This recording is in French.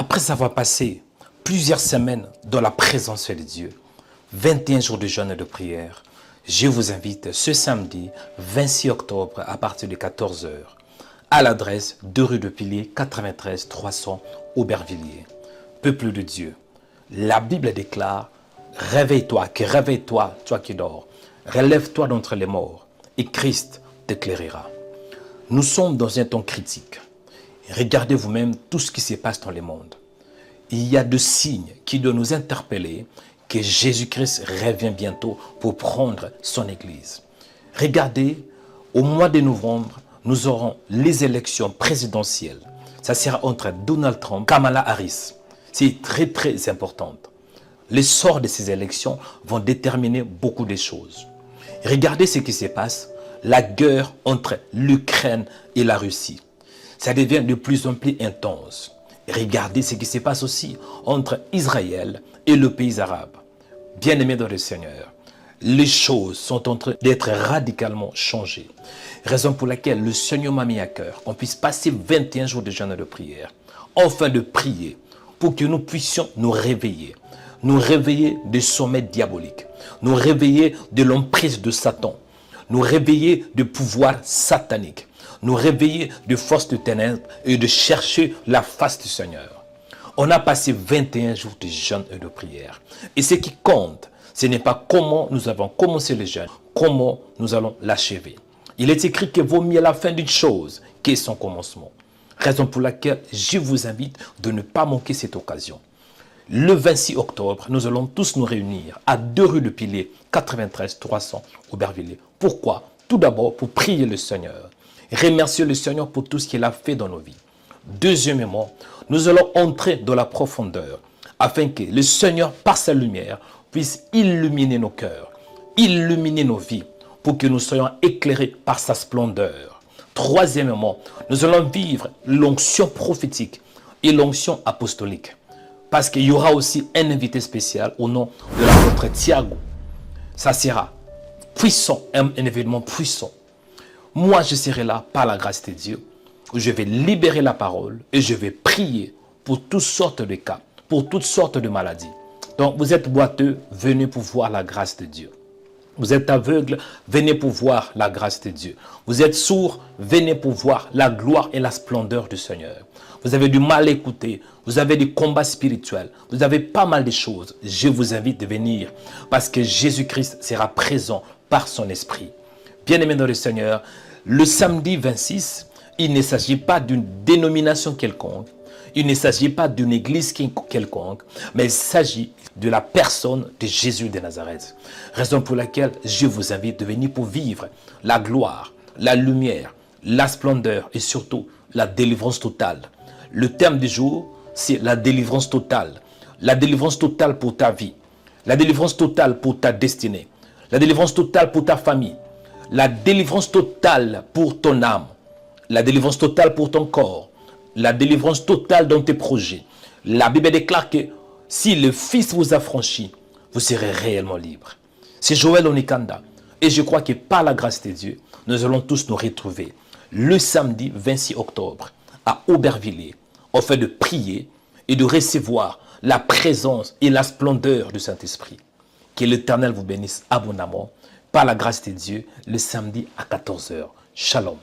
Après avoir passé plusieurs semaines dans la présence de Dieu, 21 jours de jeûne et de prière, je vous invite ce samedi 26 octobre à partir de 14 h à l'adresse 2 rue de Piliers 93 300 Aubervilliers. Peuple de Dieu, la Bible déclare: réveille-toi, toi qui dors, relève-toi d'entre les morts et Christ t'éclairera. Nous sommes dans un temps critique. Regardez vous-même tout ce qui se passe dans le monde. Il y a des signes qui doivent nous interpeller que Jésus-Christ revient bientôt pour prendre son Église. Regardez, au mois de novembre, nous aurons les élections présidentielles. Ça sera entre Donald Trump et Kamala Harris. C'est très important. Les sorts de ces élections vont déterminer beaucoup de choses. Regardez ce qui se passe, la guerre entre l'Ukraine et la Russie. Ça devient de plus en plus intense. Regardez ce qui se passe aussi entre Israël et le pays arabe. Bien-aimés dans le Seigneur, les choses sont en train d'être radicalement changées. Raison pour laquelle le Seigneur m'a mis à cœur qu'on puisse passer 21 jours de jeûne et de prière, afin de prier pour que nous puissions nous réveiller des sommets diaboliques, nous réveiller de l'emprise de Satan, nous réveiller de pouvoirs sataniques, nous réveiller de forces de ténèbres et de chercher la face du Seigneur. On a passé 21 jours de jeûne et de prière. Et ce qui compte, ce n'est pas comment nous avons commencé le jeûne, comment nous allons l'achever. Il est écrit qu'il vaut mieux la fin d'une chose que son commencement. Raison pour laquelle je vous invite de ne pas manquer cette occasion. Le 26 octobre, nous allons tous nous réunir à 2 rue de Piliers, 93 300 Aubervilliers. Pourquoi? Tout d'abord pour prier le Seigneur. Remercier le Seigneur pour tout ce qu'il a fait dans nos vies. Deuxièmement, nous allons entrer dans la profondeur afin que le Seigneur, par sa lumière, puisse illuminer nos cœurs, illuminer nos vies pour que nous soyons éclairés par sa splendeur. Troisièmement, nous allons vivre l'onction prophétique et l'onction apostolique. Parce qu'il y aura aussi un invité spécial au nom de l'apôtre Thiago. Ça sera puissant, un événement puissant. Moi, je serai là par la grâce de Dieu, où je vais libérer la parole et je vais prier pour toutes sortes de cas, pour toutes sortes de maladies. Donc, vous êtes boiteux, venez pour voir la grâce de Dieu. Vous êtes aveugle, venez pour voir la grâce de Dieu. Vous êtes sourd, venez pour voir la gloire et la splendeur du Seigneur. Vous avez du mal à écouter, vous avez des combats spirituels, vous avez pas mal de choses. Je vous invite à venir parce que Jésus-Christ sera présent par son esprit. Bien-aimés dans le Seigneur, le samedi 26, il ne s'agit pas d'une dénomination quelconque, il ne s'agit pas d'une église quelconque, mais il s'agit de la personne de Jésus de Nazareth. Raison pour laquelle je vous invite de venir pour vivre la gloire, la lumière, la splendeur et surtout la délivrance totale. Le thème du jour, c'est la délivrance totale. La délivrance totale pour ta vie, la délivrance totale pour ta destinée, la délivrance totale pour ta famille, la délivrance totale pour ton âme, la délivrance totale pour ton corps, la délivrance totale dans tes projets. La Bible déclare que si le Fils vous a franchi, vous serez réellement libre. C'est Joël Onikanda. Et je crois que par la grâce de Dieu, nous allons tous nous retrouver le samedi 26 octobre à Aubervilliers, afin de prier et de recevoir la présence et la splendeur du Saint-Esprit. Que l'Éternel vous bénisse abondamment par la grâce de Dieu le samedi à 14 h. Shalom.